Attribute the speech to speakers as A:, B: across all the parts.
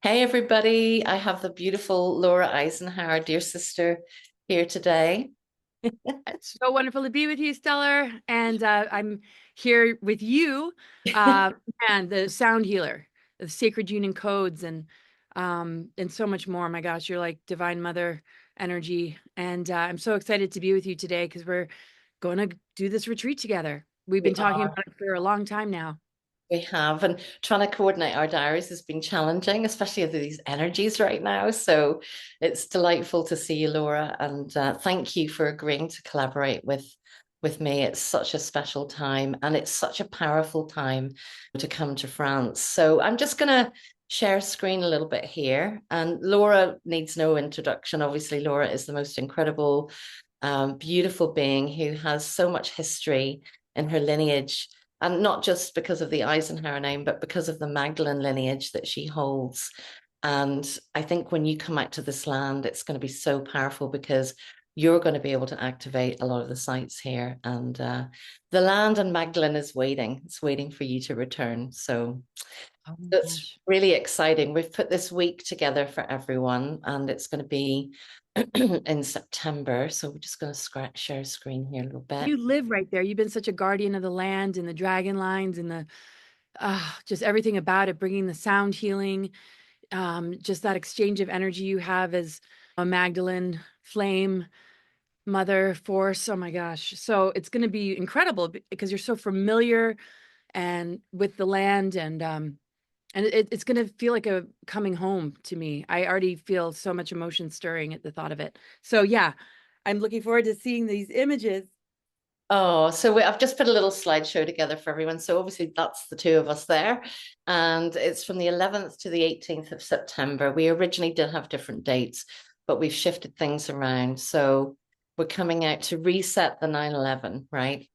A: Hey everybody, I have the beautiful Laura Eisenhower, dear sister, here today.
B: It's so wonderful to be with you, Stellar. And I'm here with you, and the sound healer, the sacred union codes, and so much more. My gosh, you're like divine mother energy, and I'm so excited to be with you today because we're going to do this retreat together. We've
A: We
B: been talking
A: are,
B: about it for a long time now.
A: we have, and trying to coordinate our diaries has been challenging, especially with these energies right now. So it's delightful to see you, Laura, and thank you for agreeing to collaborate with me. It's such a special time, and it's such a powerful time to come to France. So I'm just gonna share screen a little bit here, and Laura needs no introduction. Obviously, Laura is the most incredible beautiful being who has so much history in her lineage, and not just because of the Eisenhower name, but because of the Magdalene lineage that she holds. And I think when you come out to this land, it's going to be so powerful because you're going to be able to activate a lot of the sites here. And the land and Magdalene is waiting. It's waiting for you to return. So
B: Oh my
A: it's
B: gosh.
A: really exciting. We've put this week together for everyone, and it's going to be in September. So we're just going to share screen here a little bit.
B: You live right there. You've been such a guardian of the land and the dragon lines and the just everything about it, bringing the sound healing, just that exchange of energy you have as a Magdalene flame mother force. Oh my gosh. So it's going to be incredible because you're so familiar and with the land and it's going to feel like a coming home to me. I already feel so much emotion stirring at the thought of it. So yeah, I'm looking forward to seeing these images.
A: Oh, so I've just put a little slideshow together for everyone. So obviously that's the two of us there. And it's from the 11th to the 18th of September. We originally did have different dates, but we've shifted things around. So we're coming out to reset the 9/11, right?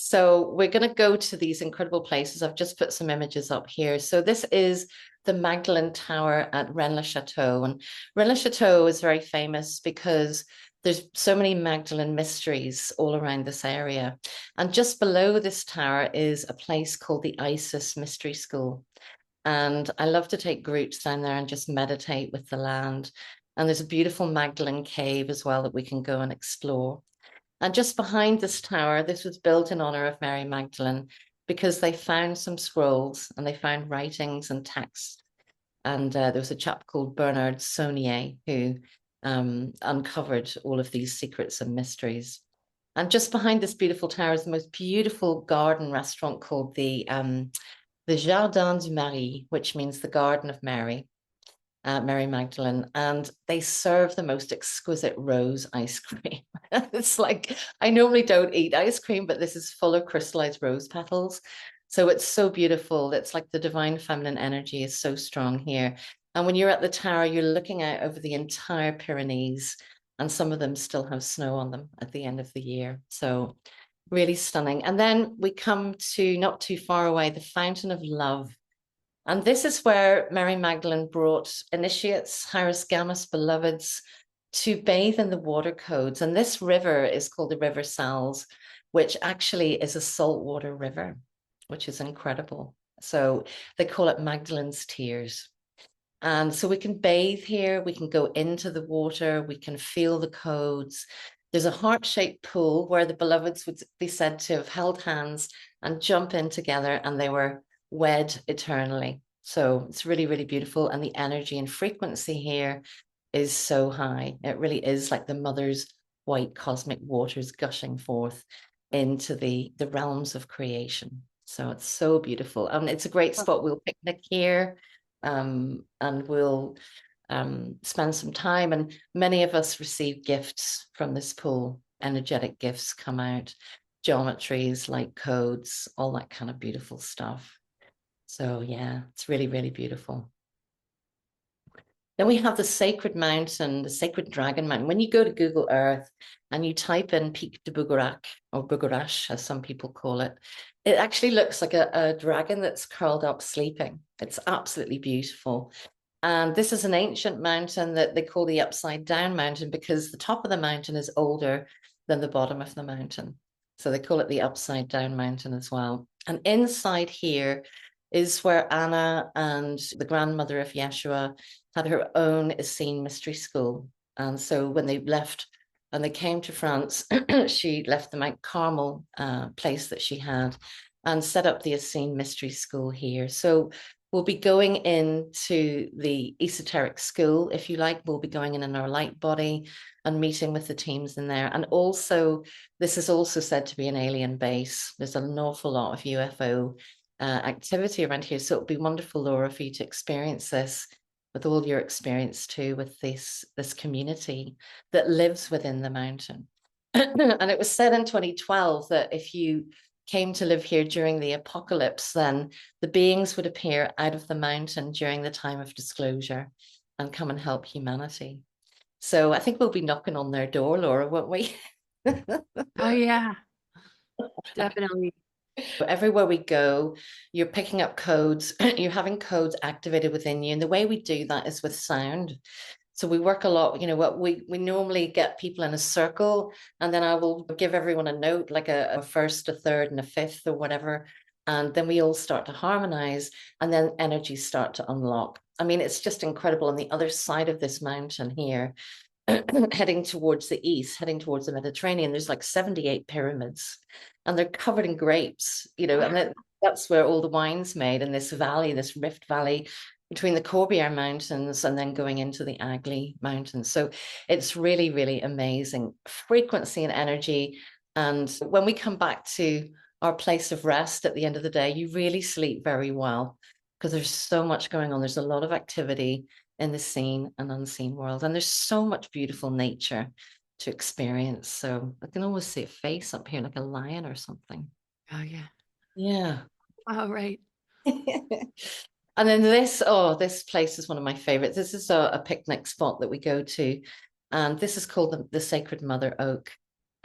A: So we're going to go to these incredible places. I've just put some images up here. So this is the Magdalene Tower at Rennes-le-Château. And Rennes-le-Château is very famous because there's so many Magdalene mysteries all around this area. And just below this tower is a place called the Isis Mystery School. And I love to take groups down there and just meditate with the land. And there's a beautiful Magdalene cave as well that we can go and explore. And just behind this tower, this was built in honor of Mary Magdalene because they found some scrolls and they found writings and texts. And there was a chap called Bernard Saunier who uncovered all of these secrets and mysteries. And just behind this beautiful tower is the most beautiful garden restaurant called the Jardin du Mari, which means the Garden of Mary. Mary Magdalene, and they serve the most exquisite rose ice cream. It's like I normally don't eat ice cream, but this is full of crystallized rose petals. So it's so beautiful. It's like the divine feminine energy is so strong here. And when you're at the tower, you're looking out over the entire Pyrenees, and some of them still have snow on them at the end of the year. So really stunning. And then we come to not too far away, the Fountain of Love. And this is where Mary Magdalene brought initiates, Hieros Gamos beloveds, to bathe in the water codes. And this river is called the River Salz, which actually is a saltwater river, which is incredible. So they call it Magdalene's Tears. And so we can bathe here, we can go into the water, we can feel the codes. There's a heart-shaped pool where the beloveds would be said to have held hands and jump in together, and they were wed eternally. So it's really, really beautiful. And the energy and frequency here is so high. It really is like the mother's white cosmic waters gushing forth into the realms of creation. So it's so beautiful. And it's a great spot. We'll picnic here, and we'll spend some time. And many of us receive gifts from this pool. Energetic gifts come out, geometries, light codes, all that kind of beautiful stuff. So yeah, it's really, really beautiful. Then we have the sacred mountain, the sacred dragon mountain. When you go to Google Earth and you type in Peak de Bugarach, or Bugarach, as some people call it, it actually looks like a dragon that's curled up sleeping. It's absolutely beautiful. And this is an ancient mountain that they call the upside down mountain because the top of the mountain is older than the bottom of the mountain. So they call it the upside down mountain as well. And inside here, is where Anna and the grandmother of Yeshua had her own Essene mystery school. And so when they left and they came to France, she left the Mount Carmel place that she had and set up the Essene mystery school here. So we'll be going into the esoteric school, if you like. We'll be going in our light body and meeting with the teams in there. And also, this is also said to be an alien base. There's an awful lot of UFO activity around here. So it'll be wonderful, Laura, for you to experience this with all your experience too, with this community that lives within the mountain. And it was said in 2012 that if you came to live here during the apocalypse, then the beings would appear out of the mountain during the time of disclosure and come and help humanity. So I think we'll be knocking on their door, Laura, won't we?
B: Oh yeah, definitely.
A: Everywhere we go, you're picking up codes, you're having codes activated within you. And the way we do that is with sound. So we work a lot, what we normally get people in a circle, and then I will give everyone a note, like a first, a third, and a fifth, or whatever. And then we all start to harmonize, and then energies start to unlock. I mean, it's just incredible. On the other side of this mountain here, heading towards the east, heading towards the Mediterranean, there's like 78 pyramids, and they're covered in grapes, and that's where all the wine's made, in this valley, this rift valley between the Corbière Mountains and then going into the Agli Mountains. So it's really, really amazing frequency and energy. And when we come back to our place of rest at the end of the day, you really sleep very well because there's so much going on. There's a lot of activity in the seen and unseen world. And there's so much beautiful nature to experience. So I can almost see a face up here like a lion or something.
B: Oh yeah.
A: Yeah.
B: Oh right.
A: And then this place is one of my favorites. This is a picnic spot that we go to. And this is called the Sacred Mother Oak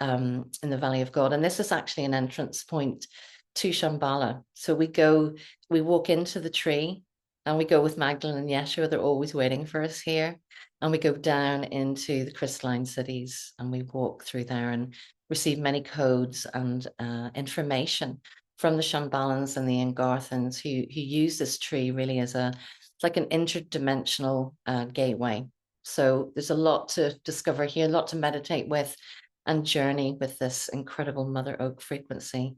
A: in the Valley of God. And this is actually an entrance point to Shambhala. So we walk into the tree and we go with Magdalene and Yeshua. They're always waiting for us here. And we go down into the crystalline cities and we walk through there and receive many codes and information from the Shambhalans and the Angarthans who use this tree really as it's like an interdimensional gateway. So there's a lot to discover here, a lot to meditate with and journey with this incredible Mother Oak frequency.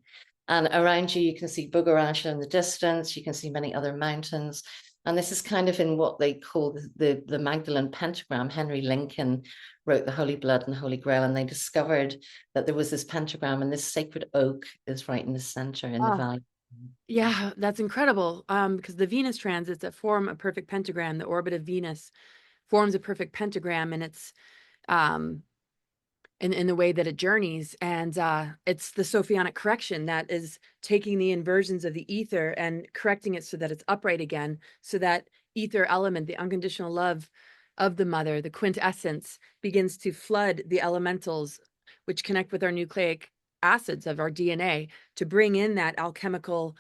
A: And around you, you can see Bugarach in the distance. You can see many other mountains. And this is kind of in what they call the Magdalene pentagram. Henry Lincoln wrote the Holy Blood and the Holy Grail, and they discovered that there was this pentagram, and this sacred oak is right in the center in the valley.
B: Yeah, that's incredible. Because the Venus transits that form a perfect pentagram, the orbit of Venus forms a perfect pentagram, and it's in the way that it journeys. And it's the Sophionic correction that is taking the inversions of the ether and correcting it so that it's upright again, so that ether element, the unconditional love of the mother, the quintessence, begins to flood the elementals, which connect with our nucleic acids of our DNA to bring in that alchemical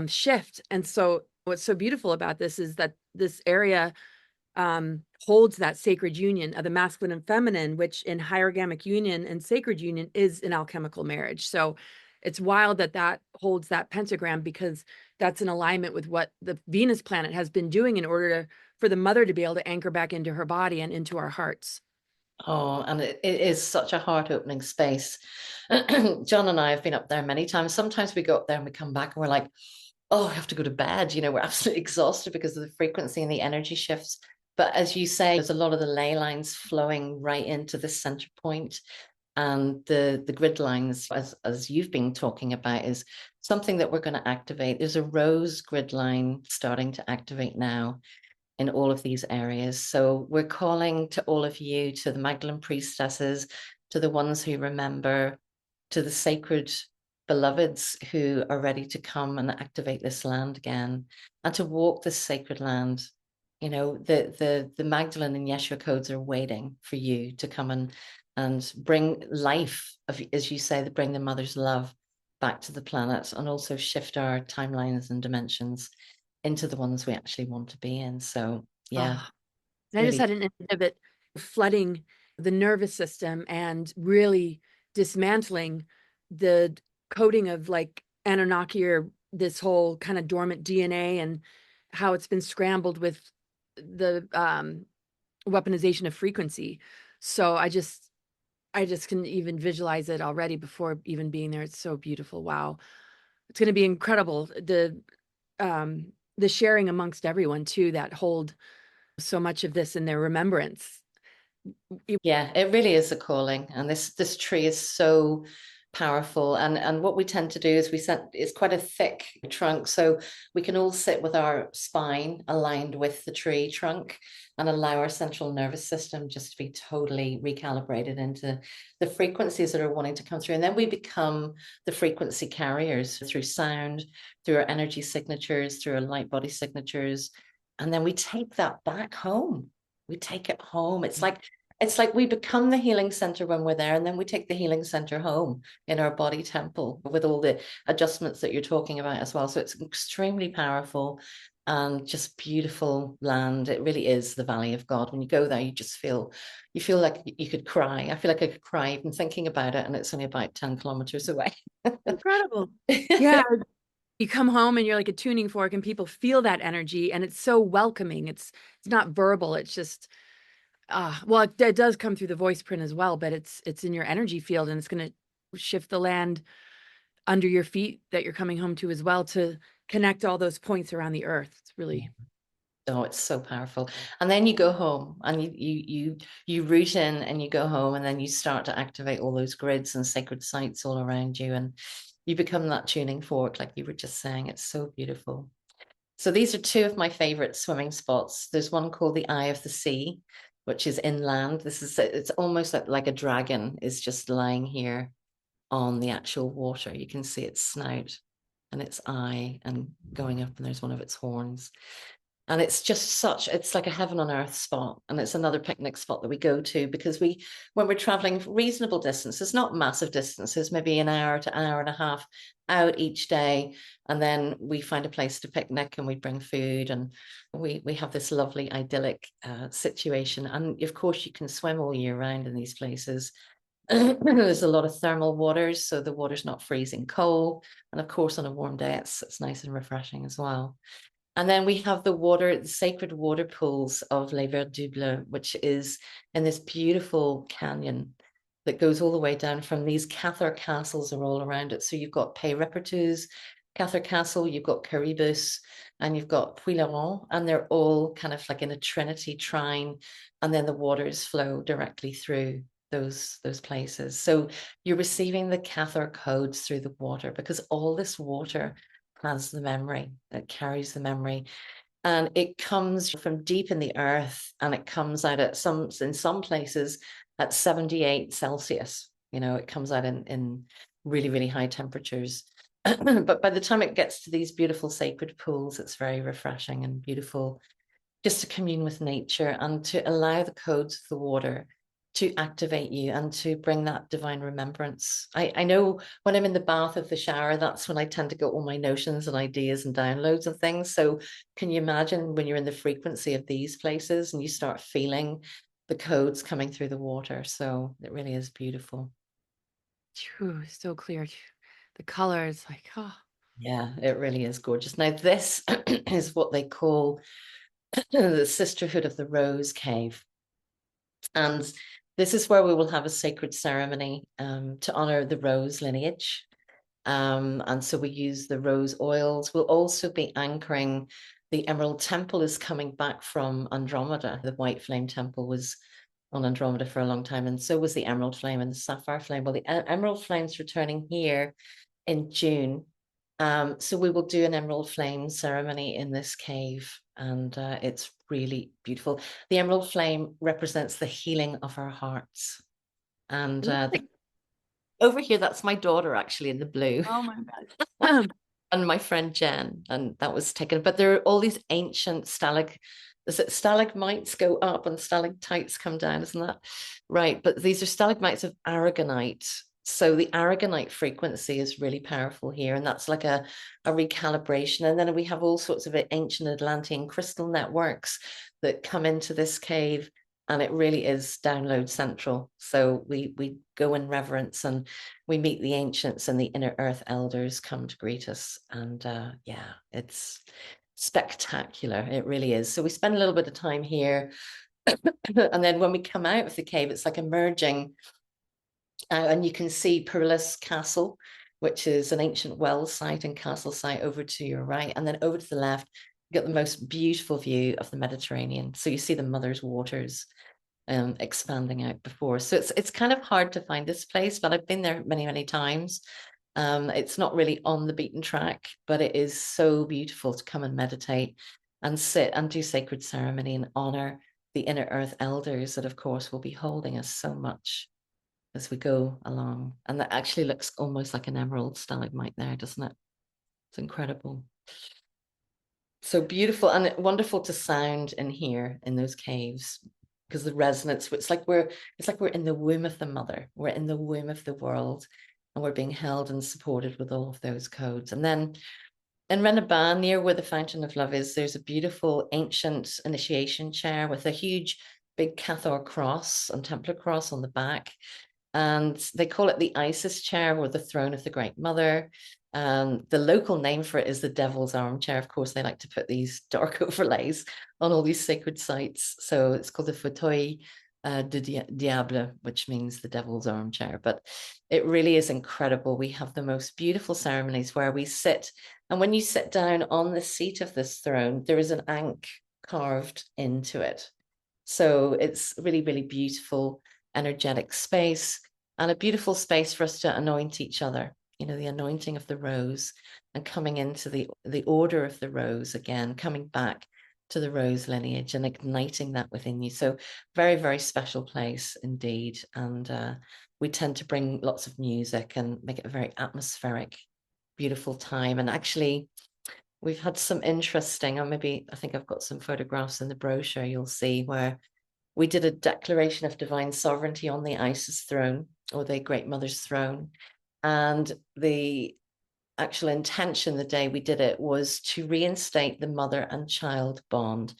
B: shift. And so what's so beautiful about this is that this area holds that sacred union of the masculine and feminine, which in hierogamic union and sacred union is an alchemical marriage. So it's wild that holds that pentagram, because that's in alignment with what the Venus planet has been doing in order for the mother to be able to anchor back into her body and into our hearts.
A: Oh, and it is such a heart-opening space. John and I have been up there many times. Sometimes we go up there and we come back and we're like, oh, I have to go to bed. We're absolutely exhausted because of the frequency and the energy shifts. But as you say, there's a lot of the ley lines flowing right into the center point. And the grid lines, as you've been talking about, is something that we're going to activate. There's a rose grid line starting to activate now in all of these areas. So we're calling to all of you, to the Magdalene priestesses, to the ones who remember, to the sacred beloveds who are ready to come and activate this land again and to walk this sacred land. The Magdalene and Yeshua codes are waiting for you to come and bring life, as you say, bring the mother's love back to the planet, and also shift our timelines and dimensions into the ones we actually want to be in. So yeah.
B: I just had an image of it flooding the nervous system and really dismantling the coding of like Anunnaki or this whole kind of dormant DNA and how it's been scrambled with the weaponization of frequency. So I just can even visualize it already before even being there. It's so beautiful. Wow. It's going to be incredible. The sharing amongst everyone too, that hold so much of this in their remembrance.
A: Yeah, it really is a calling, and this tree is so powerful. And what we tend to do is it's quite a thick trunk, so we can all sit with our spine aligned with the tree trunk and allow our central nervous system just to be totally recalibrated into the frequencies that are wanting to come through. And then we become the frequency carriers through sound, through our energy signatures, through our light body signatures, and then we take that back home. We take it home. It's like we become the healing center when we're there, and then we take the healing center home in our body temple with all the adjustments that you're talking about as well. So it's extremely powerful and just beautiful land. It really is the Valley of God. When you go there, you feel like you could cry. I feel like I could cry even thinking about it, and it's only about 10 kilometers away.
B: Incredible. Yeah. You come home and you're like a tuning fork and people feel that energy and it's so welcoming. It's not verbal. It's just well, it does come through the voice print as well, but it's in your energy field and it's going to shift the land under your feet that you're coming home to as well to connect all those points around the earth. It's really
A: Oh, it's so powerful. And then you go home and you root in and you go home, and then you start to activate all those grids and sacred sites all around you, and you become that tuning fork, like you were just saying. It's so beautiful. So these are two of my favorite swimming spots. There's one called the Eye of the Sea, which is inland. It's almost like a dragon is just lying here on the actual water. You can see its snout and its eye and going up, and there's one of its horns. And it's just it's like a heaven on earth spot. And it's another picnic spot that we go to because when we're traveling reasonable distances, not massive distances, maybe an hour to hour and a half out each day. And then we find a place to picnic and we bring food, and we have this lovely idyllic situation. And of course, you can swim all year round in these places. There's a lot of thermal waters, so the water's not freezing cold. And of course, on a warm day, it's nice and refreshing as well. And then we have the sacred water pools of Les Verts du Bleu, which is in this beautiful canyon that goes all the way down from these Cathar castles are all around it. So you've got Pays-Repertouz, Cathar Castle, you've got Caribus, and you've got Puy-Laurent, and they're all kind of like in a trinity trine, and then the waters flow directly through those places. So you're receiving the Cathar codes through the water because all this water has the memory, it carries the memory, and it comes from deep in the earth, and it comes out in some places at 78 Celsius. It comes out in really, really high temperatures. But by the time it gets to these beautiful sacred pools, it's very refreshing and beautiful just to commune with nature and to allow the codes of the water to activate you and to bring that divine remembrance. I know when I'm in the bath of the shower, that's when I tend to get all my notions and ideas and downloads and things. So can you imagine when you're in the frequency of these places and you start feeling the codes coming through the water? So it really is beautiful.
B: true, so clear. The colors, like, oh.
A: Yeah, it really is gorgeous. Now, this is what they call the Sisterhood of the Rose Cave. And this is where we will have a sacred ceremony to honor the rose lineage. And so we use the rose oils. We'll also be anchoring the Emerald Temple is coming back from Andromeda. The White Flame Temple was on Andromeda for a long time, and so was the Emerald Flame and the Sapphire Flame. Well, the Emerald Flame's returning here in June. So we will do an Emerald Flame ceremony in this cave, and it's really beautiful. The Emerald Flame represents the healing of our hearts. And over here, that's my daughter actually in the blue.
B: Oh my God.
A: And my friend Jen, and that was taken. But there are all these ancient stalagmites go up and stalactites come down, isn't that right? But these are stalagmites of aragonite. So the aragonite frequency is really powerful here, and that's like a recalibration. And then we have all sorts of ancient Atlantean crystal networks that come into this cave. And it really is download central. So we go in reverence and we meet the ancients, and the inner earth elders come to greet us. And yeah, it's spectacular. It really is. So we spend a little bit of time here. And then when we come out of the cave, it's like emerging. And you can see Perillus Castle, which is an ancient well site and castle site over to your right. And then over to the left, you got the most beautiful view of the Mediterranean. So you see the Mother's Waters expanding out before. So it's kind of hard to find this place, but I've been there many, many times. It's not really on the beaten track, but it is so beautiful to come and meditate and sit and do sacred ceremony and honor the inner earth elders that, of course, will be holding us so much as we go along. And that actually looks almost like an emerald stalagmite there, doesn't it? It's incredible. So beautiful and wonderful to sound in here in those caves, because the resonance, it's like we're in the womb of the mother. We're in the womb of the world, and we're being held and supported with all of those codes. And then in Renaban, near where the Fountain of Love is, there's a beautiful ancient initiation chair with a huge big Cathar cross and Templar cross on the back. And they call it the Isis chair, or the throne of the Great Mother. The local name for it is the Devil's Armchair. Of course, they like to put these dark overlays on all these sacred sites. So it's called the fauteuil du diable, which means the Devil's Armchair. But it really is incredible. We have the most beautiful ceremonies where we sit. And when you sit down on the seat of this throne, there is an ankh carved into it. So it's really, really beautiful, energetic space, and a beautiful space for us to anoint each other. You know, the anointing of the rose, and coming into the order of the rose again, coming back to the rose lineage and igniting that within you. So very, very special place indeed. And we tend to bring lots of music and make it a very atmospheric, beautiful time. And actually, we've had some interesting, or maybe I think I've got some photographs in the brochure you'll see, where we did a declaration of divine sovereignty on the Isis throne, or the Great Mother's throne. And the actual intention the day we did it was to reinstate the mother and child bond,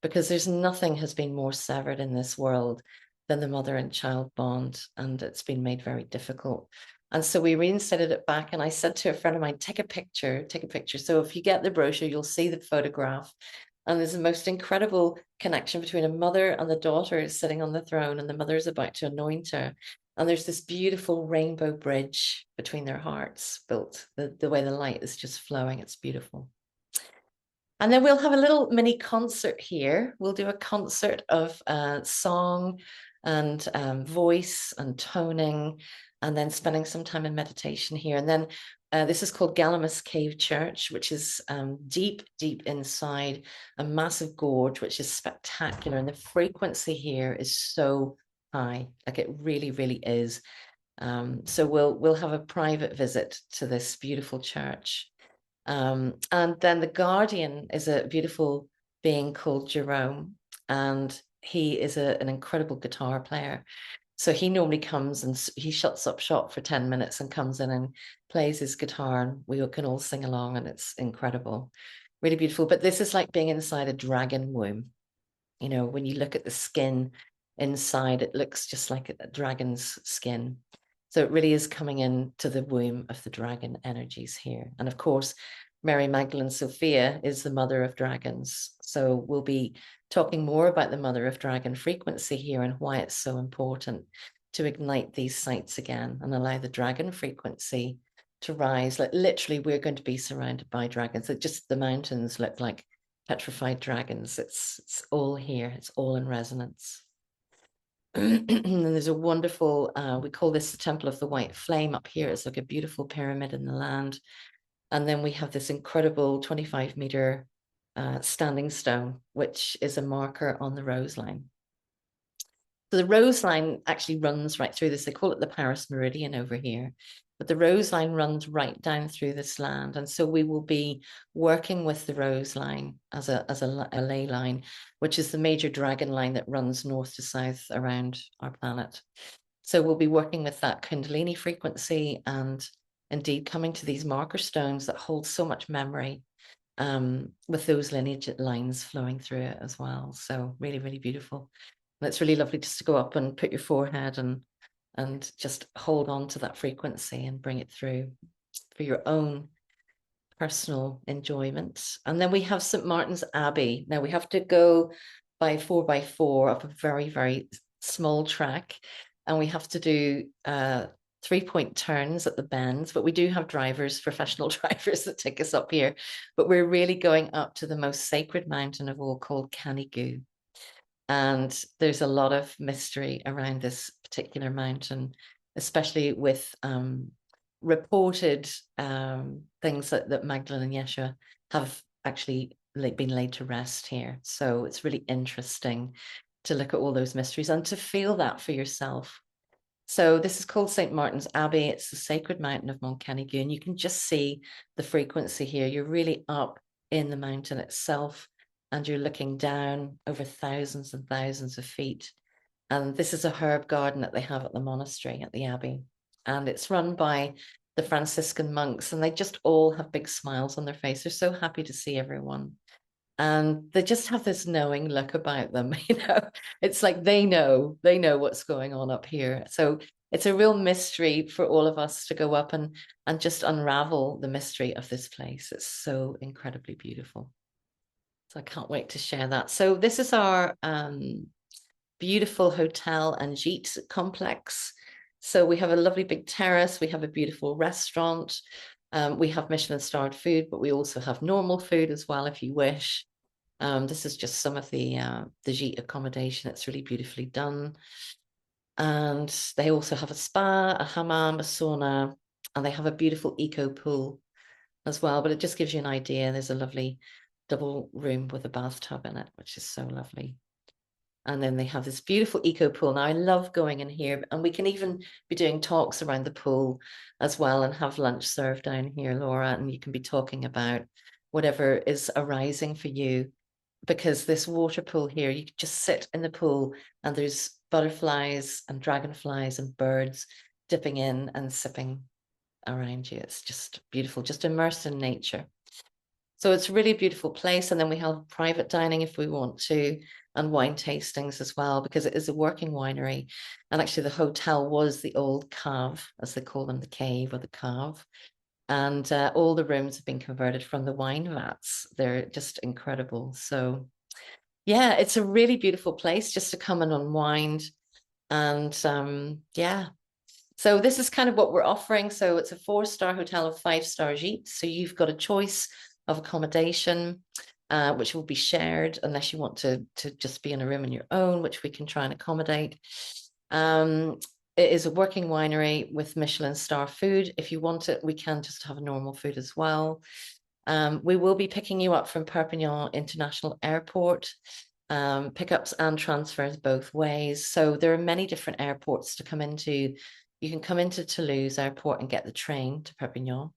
A: because there's nothing has been more severed in this world than the mother and child bond, and it's been made very difficult. And so we reinstated it back, and I said to a friend of mine, take a picture. So if you get the brochure, you'll see the photograph. And there's the most incredible connection between a mother and the daughter sitting on the throne, and the mother is about to anoint her. And there's this beautiful rainbow bridge between their hearts built, the way the light is just flowing. It's beautiful. And then we'll have a little mini concert here. We'll do a concert of song and voice and toning, and then spending some time in meditation here. And then this is called Galamus Cave Church, which is deep, deep inside a massive gorge, which is spectacular. And the frequency here is so high, like it really, really is. So we'll have a private visit to this beautiful church. And then the guardian is a beautiful being called Jerome, and he is an incredible guitar player. So he normally comes and he shuts up shop for 10 minutes and comes in and plays his guitar, and we can all sing along, and it's incredible, really beautiful. But this is like being inside a dragon womb. You know, when you look at the skin inside, it looks just like a dragon's skin. So it really is coming into the womb of the dragon energies here. And of course, Mary Magdalene Sophia is the mother of dragons. So we'll be talking more about the mother of dragon frequency here, and why it's so important to ignite these sites again and allow the dragon frequency to rise. Like literally, we're going to be surrounded by dragons. It just, the mountains look like petrified dragons. It's all here. It's all in resonance. And there's a wonderful, we call this the Temple of the White Flame up here. It's like a beautiful pyramid in the land. And then we have this incredible 25-meter standing stone, which is a marker on the rose line. So the rose line actually runs right through this. They call it the Paris Meridian over here. But the rose line runs right down through this land. And so we will be working with the rose line as a ley line, which is the major dragon line that runs north to south around our planet. So we'll be working with that Kundalini frequency, and indeed coming to these marker stones that hold so much memory, with those lineage lines flowing through it as well. So really, really beautiful. And it's really lovely just to go up and put your forehead and just hold on to that frequency and bring it through for your own personal enjoyment. And then we have St. Martin's Abbey. Now we have to go by 4x4 up a very, very small track. And we have to do 3-point turns at the bends, but we do have drivers, professional drivers that take us up here. But we're really going up to the most sacred mountain of all, called Canigou. And there's a lot of mystery around this particular mountain, especially with reported things that Magdalene and Yeshua have actually been laid to rest here. So it's really interesting to look at all those mysteries and to feel that for yourself. So this is called St. Martin's Abbey. It's the sacred mountain of Mont Canigou, and you can just see the frequency here. You're really up in the mountain itself, and you're looking down over thousands and thousands of feet. And this is a herb garden that they have at the monastery, at the Abbey. And it's run by the Franciscan monks, and they just all have big smiles on their face. They're so happy to see everyone. And they just have this knowing look about them, you know. It's like they know what's going on up here. So it's a real mystery for all of us to go up and just unravel the mystery of this place. It's so incredibly beautiful. So I can't wait to share that. So this is our beautiful hotel and gîte complex. So we have a lovely big terrace. We have a beautiful restaurant. We have Michelin starred food, but we also have normal food as well, if you wish. This is just some of the gîte accommodation. It's really beautifully done. And they also have a spa, a hammam, a sauna, and they have a beautiful eco pool as well. But it just gives you an idea. There's a lovely double room with a bathtub in it, which is so lovely. And then they have this beautiful eco pool. Now I love going in here, and we can even be doing talks around the pool as well and have lunch served down here, Laura, and you can be talking about whatever is arising for you, because this water pool here, you can just sit in the pool and there's butterflies and dragonflies and birds dipping in and sipping around you. It's just beautiful, just immersed in nature. So it's a really beautiful place. And then we have private dining if we want to, and wine tastings as well, because it is a working winery. And actually the hotel was the old cave, as they call them, the cave or the cave. And all the rooms have been converted from the wine vats. They're just incredible. So yeah, it's a really beautiful place just to come and unwind. And yeah, so this is kind of what we're offering. So it's a 4-star hotel of 5-star gîte. So you've got a choice of accommodation, which will be shared unless you want to just be in a room on your own, which we can try and accommodate. It is a working winery with Michelin star food. If you want it, we can just have a normal food as well. We will be picking you up from Perpignan International Airport, pickups and transfers both ways. So there are many different airports to come into. You can come into Toulouse Airport and get the train to Perpignan,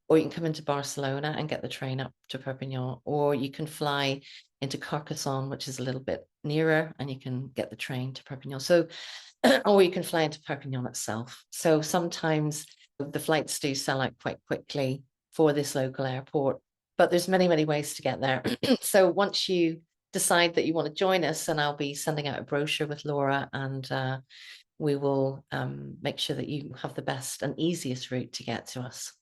A: or you can come into Barcelona and get the train up to Perpignan, or you can fly into Carcassonne, which is a little bit nearer, and you can get the train to Perpignan. So, or you can fly into Perpignan itself. So sometimes the flights do sell out quite quickly for this local airport, but there's many, many ways to get there. So once you decide that you want to join us, and I'll be sending out a brochure with Laura, and we will make sure that you have the best and easiest route to get to us.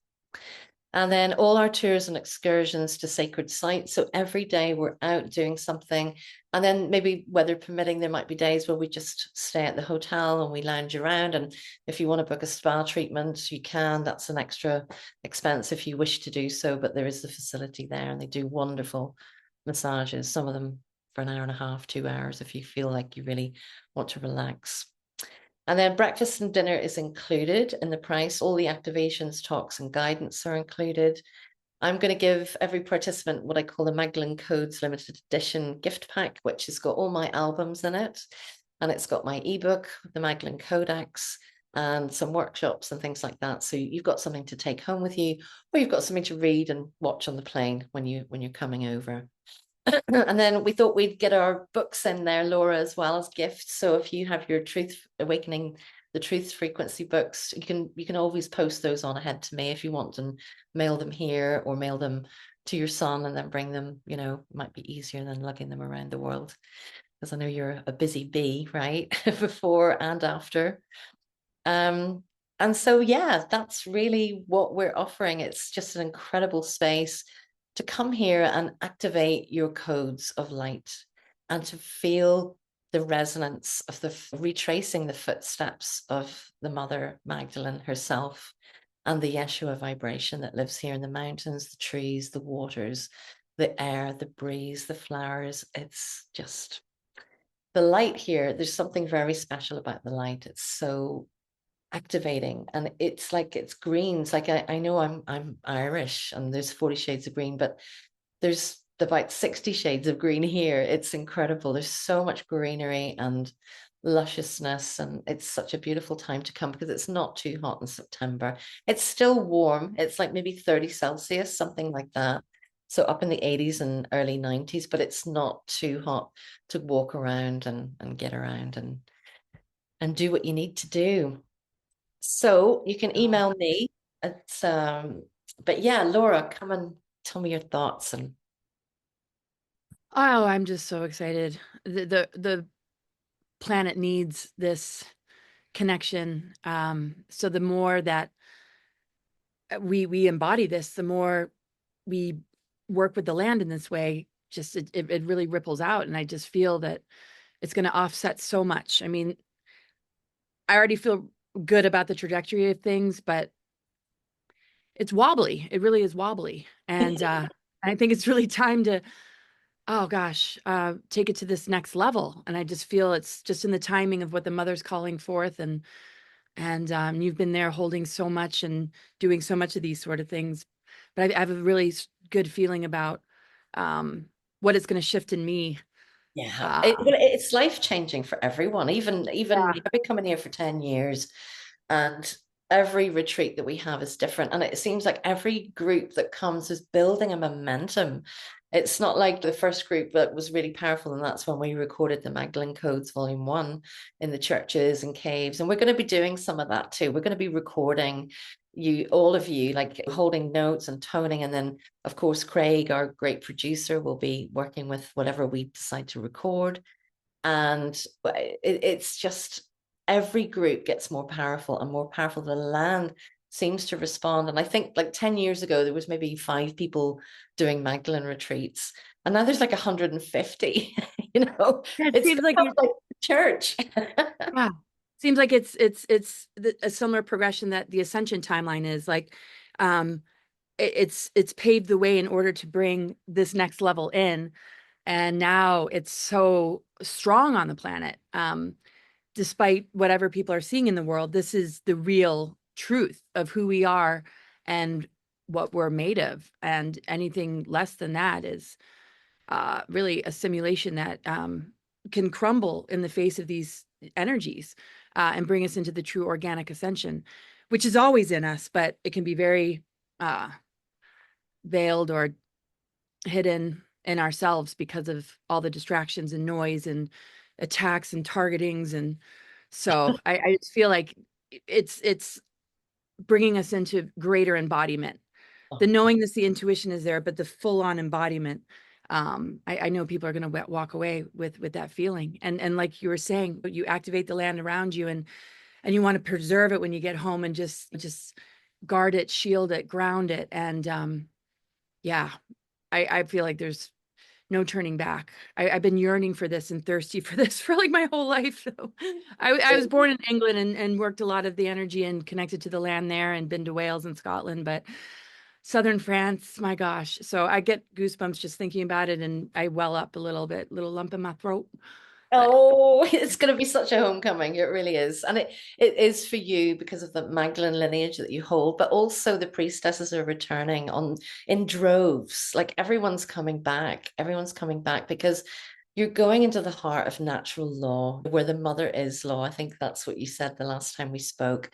A: And then all our tours and excursions to sacred sites. So every day we're out doing something. And then maybe weather permitting, there might be days where we just stay at the hotel and we lounge around. And if you want to book a spa treatment, you can. That's an extra expense if you wish to do so. But there is the facility there, and they do wonderful massages, some of them for an hour and a half, 2 hours, if you feel like you really want to relax. And then breakfast and dinner is included in the price. All the activations, talks, and guidance are included. I'm going to give every participant what I call the Magdalene Codes limited edition gift pack, which has got all my albums in it. And it's got my ebook, the Magdalene Codex, and some workshops and things like that. So you've got something to take home with you, or you've got something to read and watch on the plane when you're coming over. And then we thought we'd get our books in there, Laura, as well as gifts. So if you have your Truth Awakening, the Truth Frequency books, you can always post those on ahead to me if you want, and mail them here or mail them to your son and then bring them, you know, might be easier than lugging them around the world. because I know you're a busy bee, right? Before and after. And so, yeah, that's really what we're offering. It's just an incredible space to come here and activate your codes of light and to feel the resonance of retracing the footsteps of the Mother Magdalene herself and the Yeshua vibration that lives here in the mountains, the trees, the waters, the air, the breeze, the flowers. It's just the light here. There's something very special about the light. It's so activating, and it's like it's green. It's like I know I'm Irish and there's 40 shades of green, but there's about 60 shades of green here. It's incredible. There's so much greenery and lusciousness, and it's such a beautiful time to come because it's not too hot in September. It's still warm. It's like maybe 30 Celsius, something like that. So up in the 80s and early 90s, but it's not too hot to walk around and get around and do what you need to do. So you can
B: Oh,
A: email me. It's but yeah, Laura, come and tell me your thoughts. And
B: I'm just so excited. The planet needs this connection. So the more that we embody this, the more we work with the land in this way, just it really ripples out. And I just feel that it's going to offset so much. I mean, I already feel good about the trajectory of things, but it's wobbly. It really is wobbly. And I think it's really time to, oh gosh, take it to this next level. And I just feel it's just in the timing of what the mother's calling forth. And you've been there holding so much and doing so much of these sort of things. But I have a really good feeling about what it's going to shift in me.
A: yeah,
B: Uh,
A: it's life changing for everyone. Even
B: yeah.
A: I've been coming here for 10 years, and every retreat that we have is different. And it seems like every group that comes is building a momentum. It's not like the first group that was really powerful, and that's when we recorded the Magdalene Codes Volume 1 in the churches and caves. And we're going to be doing some of that too. We're going to be recording you, all of you, like holding notes and toning. And then, of course, Craig, our great producer, will be working with whatever we decide to record. And it's just every group gets more powerful and more powerful. The land seems to respond. And I think like 10 years ago, there was maybe 5 people doing Magdalene retreats. And now there's like 150, you know,
B: Yeah, it
A: it's
B: seems like
A: become like church.
B: yeah. Seems like a similar progression that the ascension timeline is like. Um, it's paved the way in order to bring this next level in, and now it's so strong on the planet. Despite whatever people are seeing in the world, this is the real truth of who we are and what we're made of, and anything less than that is really a simulation that can crumble in the face of these energies and bring us into the true organic ascension, which is always in us, but it can be very uh, veiled or hidden in ourselves because of all the distractions and noise and attacks and targetings. And so I just feel like it's bringing us into greater embodiment. The knowingness, the intuition is there, but the full on embodiment. I know people are going to walk away with that feeling. And like you were saying, you activate the land around you, and you want to preserve it when you get home, and just guard it, shield it, ground it. And yeah, I feel like there's no turning back. I've been yearning for this and thirsty for this for like my whole life. So I was born in England and worked a lot of the energy and connected to the land there and been to Wales and Scotland, but southern France, my gosh. So I get goosebumps just thinking about it, and I well up a little bit, little lump in my throat. But
A: Oh, it's going to be such a homecoming. It really is. And it is for you because of the Magdalene lineage that you hold, but also the priestesses are returning on in droves. Like everyone's coming back. Everyone's coming back because you're going into the heart of natural law, where the mother is law. I think that's what you said the last time we spoke.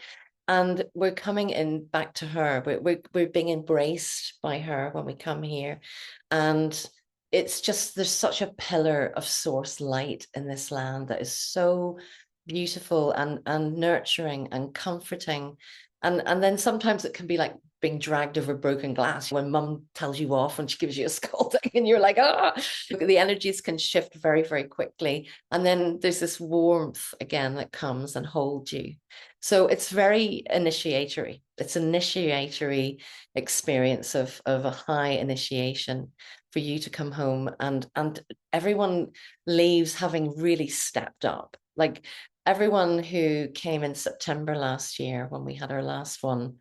A: And we're coming in back to her. We're being embraced by her when we come here. And it's just there's such a pillar of source light in this land that is so beautiful and nurturing and comforting. And then sometimes it can be like being dragged over broken glass when mum tells you off and she gives you a scolding and you're like, ah, the energies can shift very, very quickly. And then there's this warmth again that comes and holds you. So it's very initiatory. It's an initiatory experience of a high initiation for you to come home, and everyone leaves having really stepped up. Like everyone who came in September last year when we had our last one,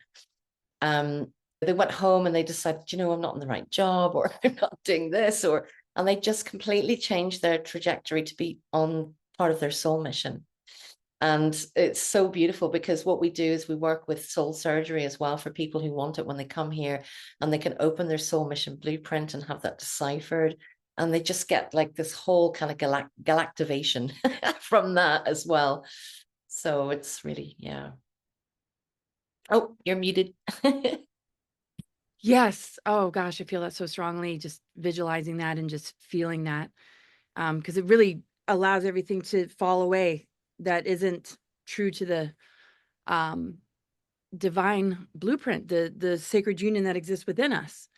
A: they went home and they decided, you know, I'm not in the right job, or I'm not doing this, and they just completely changed their trajectory to be on part of their soul mission. And it's so beautiful because what we do is we work with soul surgery as well for people who want it when they come here, and they can open their soul mission blueprint and have that deciphered. And they just get like this whole kind of galactivation from that as well. So it's really, yeah. Oh, you're muted.
B: Yes. Oh gosh, I feel that so strongly, just visualizing that and just feeling that. Because it really allows everything to fall away that isn't true to the um divine blueprint, the sacred union that exists within us.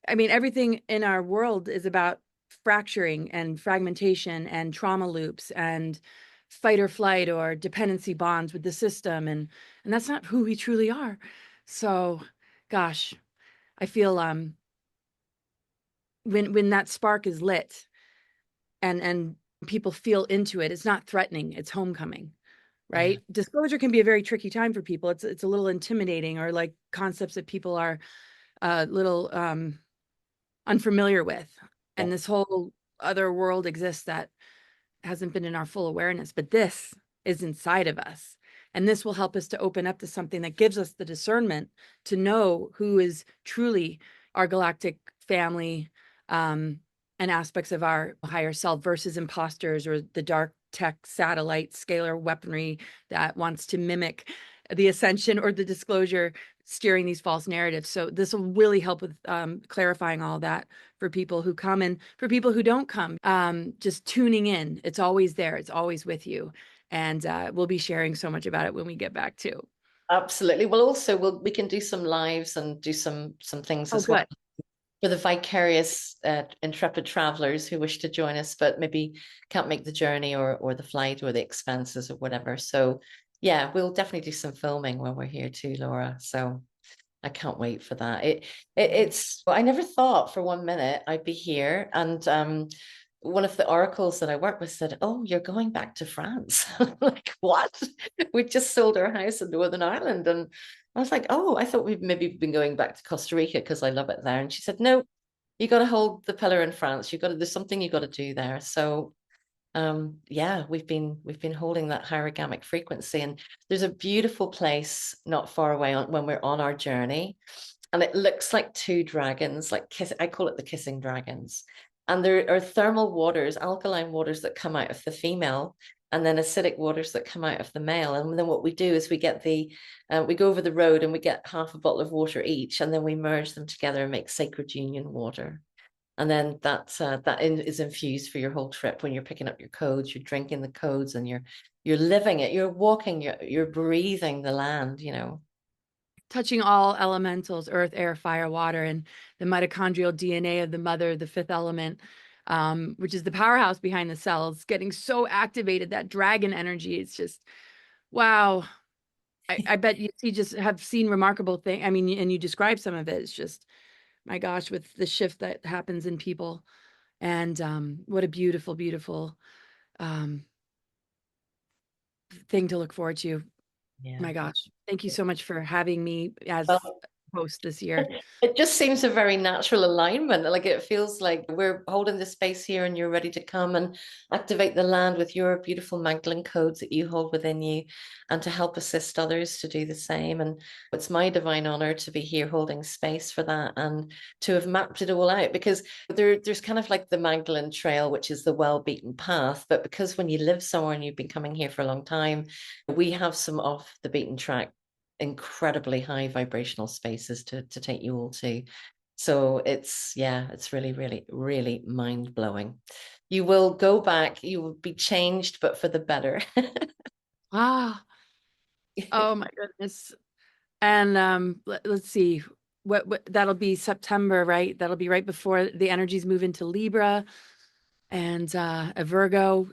B: I mean, everything in our world is about fracturing and fragmentation and trauma loops and fight or flight or dependency bonds with the system, and that's not who we truly are. So, gosh, I feel when that spark is lit and people feel into it, it's not threatening, it's homecoming,
A: Yeah.
B: right? Disclosure can be a very tricky time for people. It's a little intimidating, or like concepts that people are a little unfamiliar with.
A: Yeah.
B: And this whole other world exists that hasn't been in our full awareness, but this is inside of us. And this will help us to open up to something that gives us the discernment to know who is truly our galactic family, and aspects of our higher self versus imposters or the dark tech satellite scalar weaponry that wants to mimic the ascension or the disclosure, steering these false narratives. So this will really help with clarifying all that for people who come, and for people who don't come, just tuning in. It's always there. It's always with you. And we'll be sharing so much about it when we get back too.
A: Absolutely. Well, also we can do some lives and do some things
B: Oh,
A: as well
B: good.
A: for the vicarious intrepid travelers who wish to join us, but maybe can't make the journey or the flight or the expenses or whatever. So yeah, we'll definitely do some filming when we're here too, Laura. So I can't wait for that. It's I never thought for 1 minute I'd be here. And one of the oracles that I work with said, "Oh, you're going back to France." Like, what? We just sold our house in Northern Ireland. And I was like, "Oh, I thought we'd maybe been going back to Costa Rica because I love it there." And she said, "No, you got to hold the pillar in France. You got to, there's something you got to do there." So yeah, we've been holding that hierogamic frequency, and there's a beautiful place not far away when we're on our journey, and it looks like two dragons, like I call it the kissing dragons. And there are thermal waters, alkaline waters that come out of the female, and then acidic waters that come out of the male. And then what we do is we go over the road and we get half a bottle of water each, and then we merge them together and make sacred union water. And then is infused for your whole trip. When you're picking up your codes, you're drinking the codes, and you're living it, you're walking, you're breathing the land, you know.
B: Touching all elementals, earth, air, fire, water, and the mitochondrial DNA of the mother, the fifth element, which is the powerhouse behind the cells, getting so activated, that dragon energy. It's just, wow. I bet you just have seen remarkable things. I mean, and you describe some of it. It's just, my gosh, with the shift that happens in people. And what a beautiful, beautiful um, thing to look forward to.
A: Yeah.
B: My gosh. Thank you so much for having me as
A: Well,
B: host this year.
A: it just seems a very natural alignment. Like it feels like we're holding the space here and you're ready to come and activate the land with your beautiful Magdalene codes that you hold within you, and to help assist others to do the same. And it's my divine honor to be here holding space for that and to have mapped it all out, because there's kind of like the Magdalene Trail, which is the well-beaten path. But because when you live somewhere and you've been coming here for a long time, we have some off the beaten track, incredibly high vibrational spaces to take you all to. So it's, yeah, it's really, really, really mind blowing. You will go back, you will be changed, but for the better.
B: Ah, oh my goodness. And let's see. what that'll be September, right? That'll be right before the energies move into Libra and a Virgo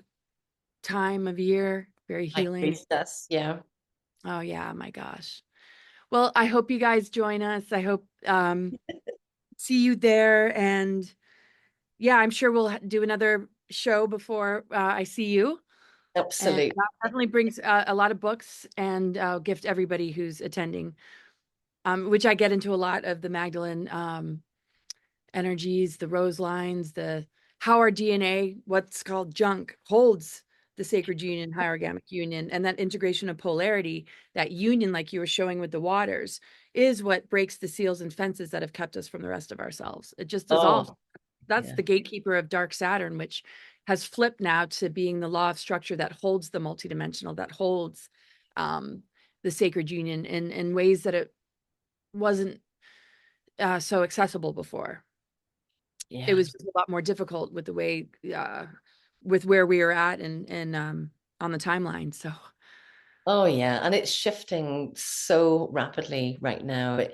B: time of year, very
A: Like
B: healing.
A: priestess, yeah.
B: Oh yeah, my gosh. Well, I hope you guys join us. I hope see you there, and yeah, I'm sure we'll do another show before I see you. And
A: Absolutely.
B: I'll definitely brings a lot of books, and I'll gift everybody who's attending, which I get into a lot of the Magdalene energies, the rose lines, the how our DNA, what's called junk, holds the sacred union, hierogamic union, and that integration of polarity, that union, like you were showing with the waters, is what breaks the seals and fences that have kept us from the rest of ourselves. It just dissolves.
A: Oh,
B: That's
A: yeah.
B: the gatekeeper of dark Saturn, which has flipped now to being the law of structure that holds the multidimensional, that holds um, the sacred union in ways that it wasn't so accessible before. It
A: Yeah.
B: was just a lot more difficult with the way with where we are at and on the timeline. So
A: Oh yeah, and it's shifting so rapidly right now.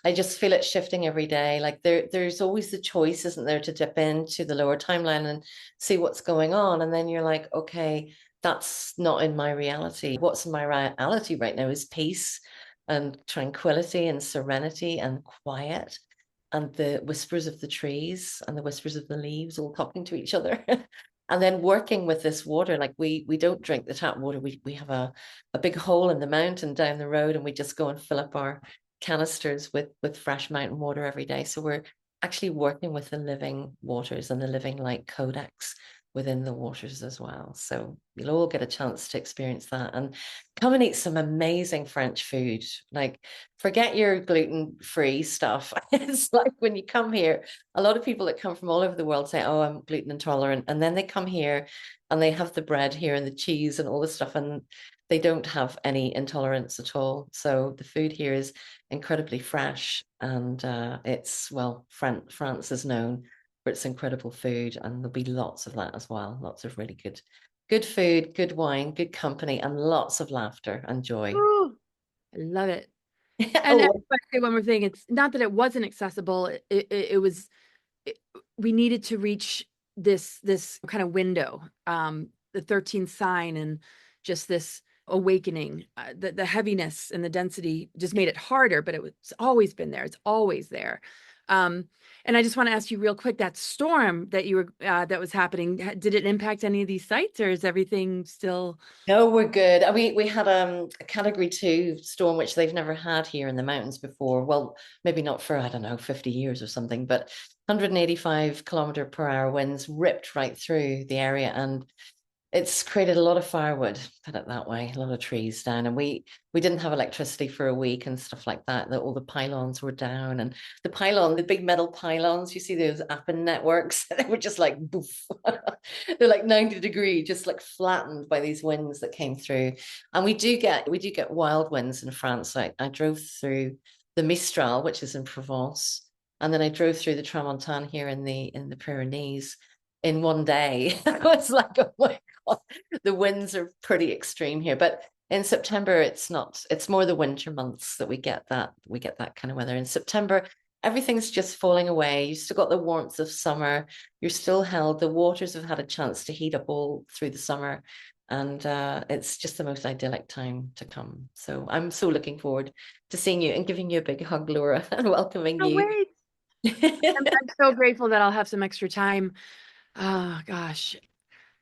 A: I just feel it shifting every day. Like there's always the choice, isn't there, to dip into the lower timeline and see what's going on, and then you're like, okay, that's not in my reality. What's in my reality right now is peace and tranquility and serenity and quiet and the whispers of the trees and the whispers of the leaves all talking to each other. And then working with this water, like we don't drink the tap water. We have a big hole in the mountain down the road, and we just go and fill up our canisters with fresh mountain water every day. So we're actually working with the living waters and the living light codex within the waters as well. So you'll all get a chance to experience that and come and eat some amazing French food. Like forget your gluten-free stuff. It's like when you come here, a lot of people that come from all over the world say, "Oh, I'm gluten intolerant," and then they come here and they have the bread here and the cheese and all this stuff, and they don't have any intolerance at all. So the food here is incredibly fresh, and it's well, France is known for its incredible food, and there'll be lots of that as well. Lots of really good food, good wine, good company, and lots of laughter and joy.
B: ooh, I love it. And I
A: Oh,
B: say one more thing. It's not that it wasn't accessible. It was it, we needed to reach this kind of window, the 13th sign, and just this awakening. The heaviness and the density just made it harder, but it's always been there. It's always there. Um, and I just want to ask you real quick, that storm that you were that was happening, did it impact any of these sites, or is everything still?
A: no, we're good. We had a category 2 storm, which they've never had here in the mountains before. Well, maybe not for, I don't know, 50 years or something, but 185 km/h winds ripped right through the area, and it's created a lot of firewood, put it that way, a lot of trees down. And we didn't have electricity for a week and stuff like that. That all the pylons were down, and the big metal pylons, you see those Appen networks, they were just like boof. They're like 90 degree, just like flattened by these winds that came through. And we do get wild winds in France. Like I drove through the Mistral, which is in Provence, and then I drove through the Tramontane here in the Pyrenees in one day. I was like, oh my God, the winds are pretty extreme here. But in September, it's not, it's more the winter months that we get that kind of weather. In September, everything's just falling away. You still got the warmth of summer. You're still held. The waters have had a chance to heat up all through the summer. And it's just the most idyllic time to come. So I'm so looking forward to seeing you and giving you a big hug, Laura, and welcoming
B: Oh,
A: you.
B: wait. I'm so grateful that I'll have some extra time. Oh gosh,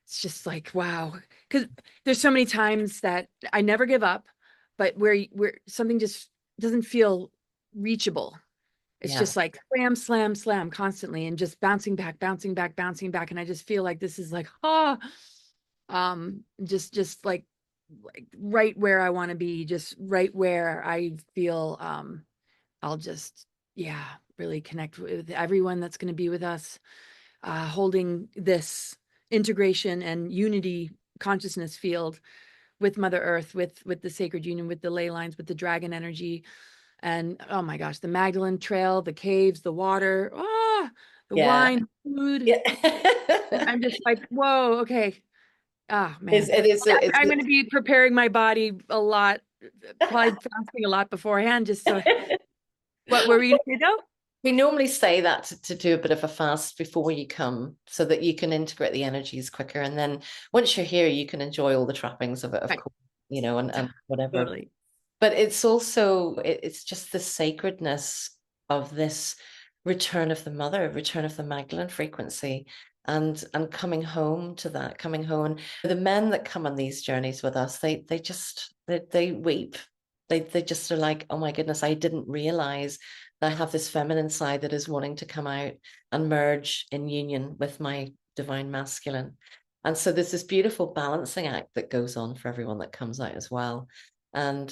B: it's just like wow, because there's so many times that I never give up, but where something just doesn't feel reachable. It's
A: Yeah.
B: just like slam, slam, slam constantly, and just bouncing back, bouncing back, bouncing back, and I just feel like this is like just like right where I want to be, just right where I feel I'll just yeah really connect with everyone that's going to be with us, holding this integration and unity consciousness field with Mother Earth, with the sacred union, with the ley lines, with the dragon energy, and oh my gosh, the Magdalene Trail, the caves, the water, the
A: Yeah.
B: wine, food.
A: Yeah.
B: I'm just like, whoa, okay. Ah,
A: It's,
B: man.
A: it is it's
B: I'm going to be preparing my body a lot, probably fasting a lot beforehand, just so What were we going to say though?
A: We normally say that to do a bit of a fast before you come so that you can integrate the energies quicker. And then once you're here, you can enjoy all the trappings of it, of
B: Right.
A: course, you know, and whatever.
B: Totally.
A: But it's also, it's just the sacredness of this return of the mother, return of the Magdalene frequency. And coming home to that, coming home. The men that come on these journeys with us, they just they weep. They just are like, oh my goodness, I didn't realize that I have this feminine side that is wanting to come out and merge in union with my divine masculine. And so there's this beautiful balancing act that goes on for everyone that comes out as well. And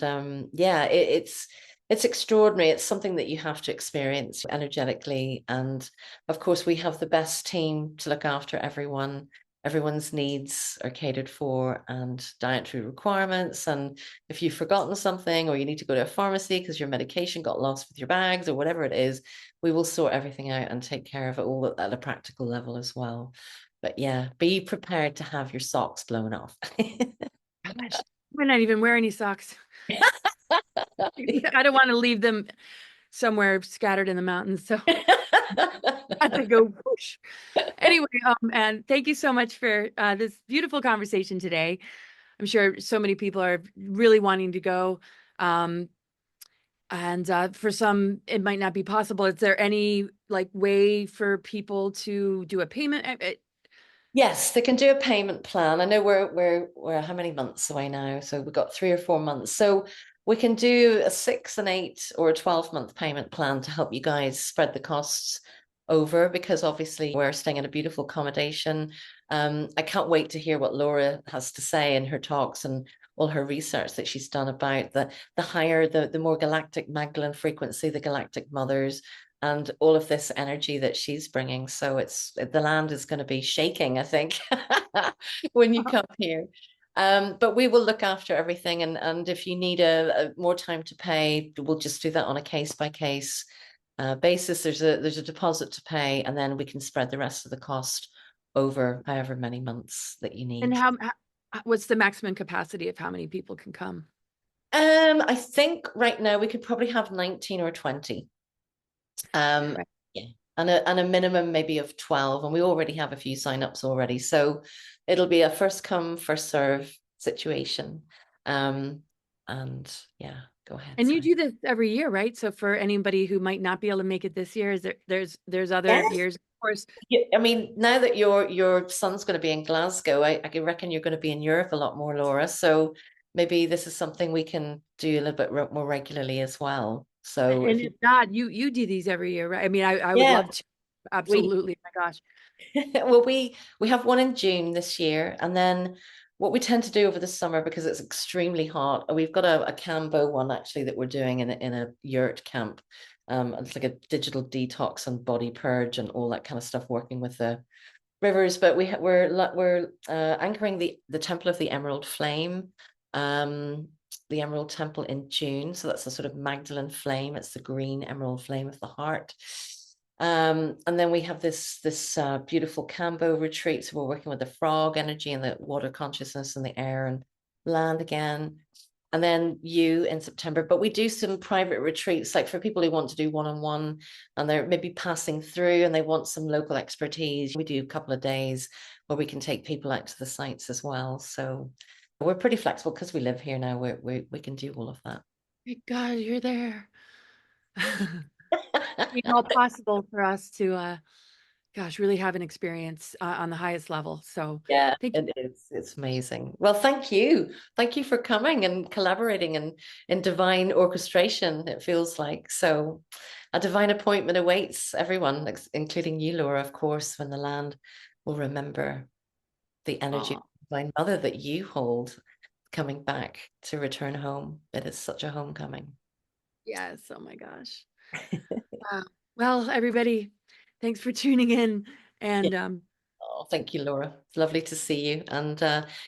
A: yeah, it's extraordinary. It's something that you have to experience energetically. And of course, we have the best team to look after everyone. Everyone's needs are catered for, and dietary requirements. And if you've forgotten something or you need to go to a pharmacy because your medication got lost with your bags or whatever it is, we will sort everything out and take care of it all at a practical level as well. But yeah, be prepared to have your socks blown off.
B: Gosh, I might not even wear any socks. I don't want to leave them somewhere scattered in the mountains. So I have to go whoosh. Anyway, and thank you so much for this beautiful conversation today. I'm sure so many people are really wanting to go. And for some, it might not be possible. Is there any like way for people to do a payment?
A: Yes, they can do a payment plan. I know we're how many months away now? So we've got 3 or 4 months. So we can do a 6, an 8, or a 12-month payment plan to help you guys spread the costs over, because obviously we're staying in a beautiful accommodation. I can't wait to hear what Laura has to say in her talks and all her research that she's done about the higher, the more galactic Magdalene frequency, the galactic mothers, and all of this energy that she's bringing. So it's the land is going to be shaking, I think, when you come here. But we will look after everything, and if you need a more time to pay, we'll just do that on a case by case basis. There's a deposit to pay, and then we can spread the rest of the cost over however many months that you
B: And
A: need.
B: what's the maximum capacity of how many people can come?
A: I think right now we could probably have 19 or 20.
B: Right.
A: Yeah, and a minimum maybe of 12, and we already have a few signups already. So it'll be a first come, first serve situation. And yeah, go ahead.
B: And you
A: Sorry.
B: do this every year, right? So for anybody who might not be able to make it this year, there's other
A: Yes.
B: years, of course.
A: Yeah, I mean, now that your son's going to be in Glasgow, I reckon you're going to be in Europe a lot more, Laura. So maybe this is something we can do a little bit more regularly as well. So
B: And
A: if you,
B: if not, you do these every year, right? I mean, I would
A: yeah,
B: love to.
A: we
B: Absolutely. Oh my gosh.
A: well, we have one in June this year, and then what we tend to do over the summer, because it's extremely hot, we've got a Cambo one actually that we're doing in a yurt camp. It's like a digital detox and body purge and all that kind of stuff, working with the rivers. But we're anchoring the Temple of the Emerald Flame, the Emerald Temple in June. So that's a sort of Magdalene flame. It's the green emerald flame of the heart. And then we have this beautiful Cambo retreat. So we're working with the frog energy and the water consciousness and the air and land again. And then you in September. But we do some private retreats, like for people who want to do one-on-one and they're maybe passing through and they want some local expertise. We do a couple of days where we can take people out to the sites as well. So we're pretty flexible because we live here now. We can do all of that.
B: Thank God you're there. It's all possible for us to, gosh, really have an experience on the highest level. So
A: Yeah,
B: thank you.
A: it is. It's amazing. Well, thank you. Thank you for coming and collaborating and in divine orchestration, it feels like. So a divine appointment awaits everyone, including you, Laura, of course, when the land will remember the energy of
B: Oh,
A: the divine mother that you hold coming back to return home. It is such a homecoming.
B: yes. Oh my gosh. Wow. Well, everybody, thanks for tuning in. And
A: Oh, thank you, Laura. It's lovely to see you. And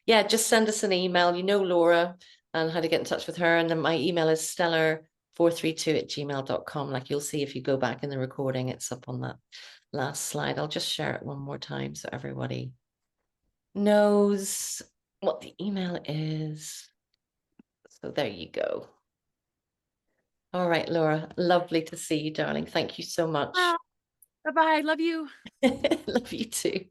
A: yeah, just send us an email. You know Laura and how to get in touch with her. And then my email is stellar432@gmail.com. Like you'll see if you go back in the recording, it's up on that last slide. I'll just share it one more time so everybody knows what the email is. So there you go. All right, Laura, lovely to see you, darling. Thank you so much.
B: Bye bye. Love you.
A: Love you too.